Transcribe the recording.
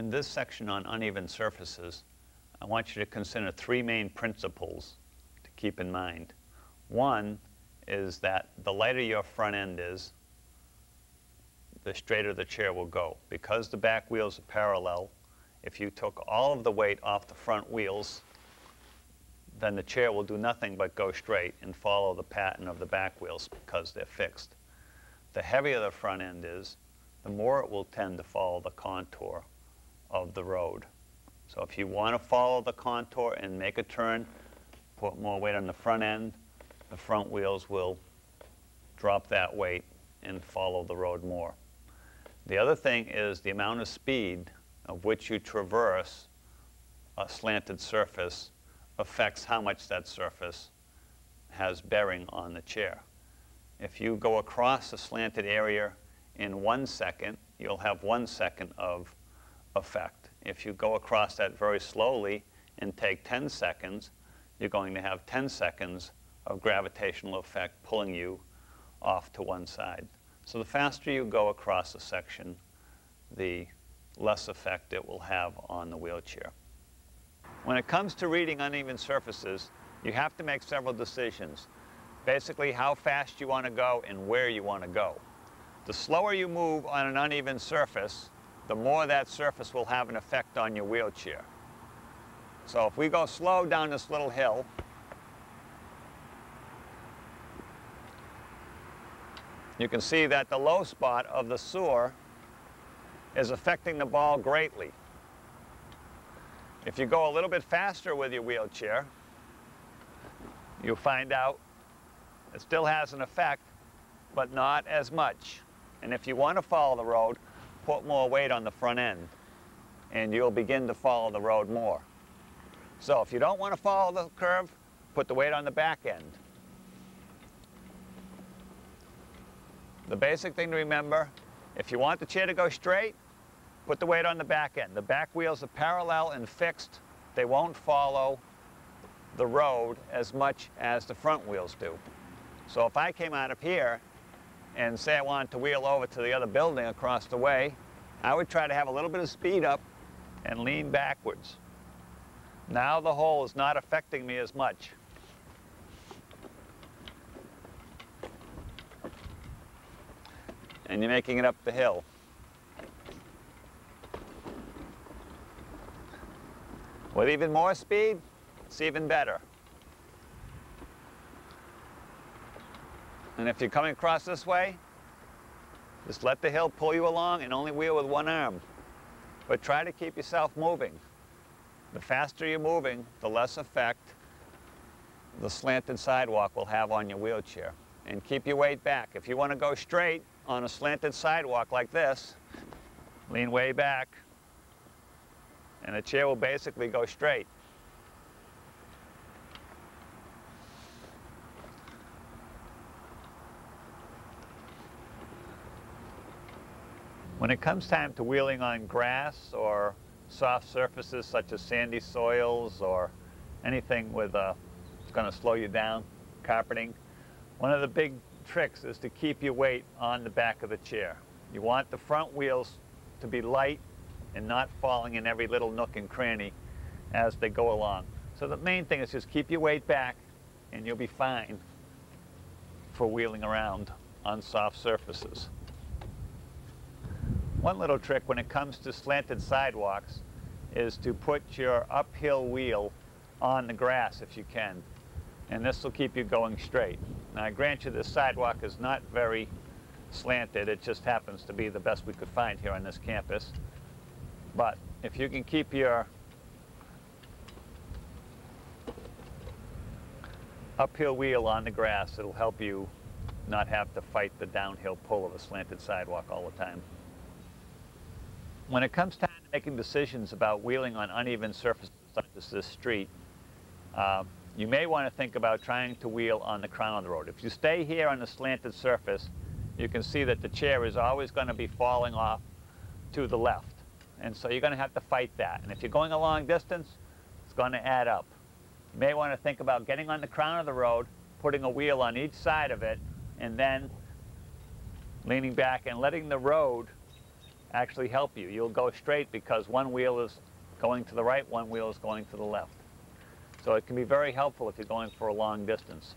In this section on uneven surfaces, I want you to consider three main principles to keep in mind. One is that the lighter your front end is, the straighter the chair will go. Because the back wheels are parallel, if you took all of the weight off the front wheels, then the chair will do nothing but go straight and follow the pattern of the back wheels because they're fixed. The heavier the front end is, the more it will tend to follow the contour of the road. So if you want to follow the contour and make a turn, put more weight on the front end, the front wheels will drop that weight and follow the road more. The other thing is the amount of speed of which you traverse a slanted surface affects how much that surface has bearing on the chair. If you go across a slanted area in 1 second, you'll have 1 second of effect. If you go across that very slowly and take 10 seconds, you're going to have 10 seconds of gravitational effect pulling you off to one side. So the faster you go across a section, the less effect it will have on the wheelchair. When it comes to reading uneven surfaces, you have to make several decisions. Basically, how fast you want to go and where you want to go. The slower you move on an uneven surface, the more that surface will have an effect on your wheelchair. So if we go slow down this little hill, you can see that the low spot of the sewer is affecting the ball greatly. If you go a little bit faster with your wheelchair, you'll find out it still has an effect, but not as much. And if you want to follow the road, put more weight on the front end, and you'll begin to follow the road more. So if you don't want to follow the curve, put the weight on the back end. The basic thing to remember, if you want the chair to go straight, put the weight on the back end. The back wheels are parallel and fixed. They won't follow the road as much as the front wheels do. So if I came out of here and say I wanted to wheel over to the other building across the way, I would try to have a little bit of speed up and lean backwards. Now the hole is not affecting me as much. And you're making it up the hill. With even more speed, it's even better. And if you're coming across this way, just let the hill pull you along and only wheel with one arm. But try to keep yourself moving. The faster you're moving, the less effect the slanted sidewalk will have on your wheelchair. And keep your weight back. If you want to go straight on a slanted sidewalk like this, lean way back, and the chair will basically go straight. When it comes time to wheeling on grass or soft surfaces such as sandy soils or anything with it's going to slow you down, carpeting, one of the big tricks is to keep your weight on the back of the chair. You want the front wheels to be light and not falling in every little nook and cranny as they go along. So the main thing is just keep your weight back and you'll be fine for wheeling around on soft surfaces. One little trick when it comes to slanted sidewalks is to put your uphill wheel on the grass if you can, and this will keep you going straight. Now I grant you this sidewalk is not very slanted, it just happens to be the best we could find here on this campus. But if you can keep your uphill wheel on the grass, it'll help you not have to fight the downhill pull of a slanted sidewalk all the time. When it comes time to making decisions about wheeling on uneven surfaces such as this street, you may want to think about trying to wheel on the crown of the road. If you stay here on the slanted surface, you can see that the chair is always going to be falling off to the left. And so you're going to have to fight that. And if you're going a long distance, it's going to add up. You may want to think about getting on the crown of the road, putting a wheel on each side of it, and then leaning back and letting the road actually help you. You'll go straight because one wheel is going to the right, one wheel is going to the left. So it can be very helpful if you're going for a long distance.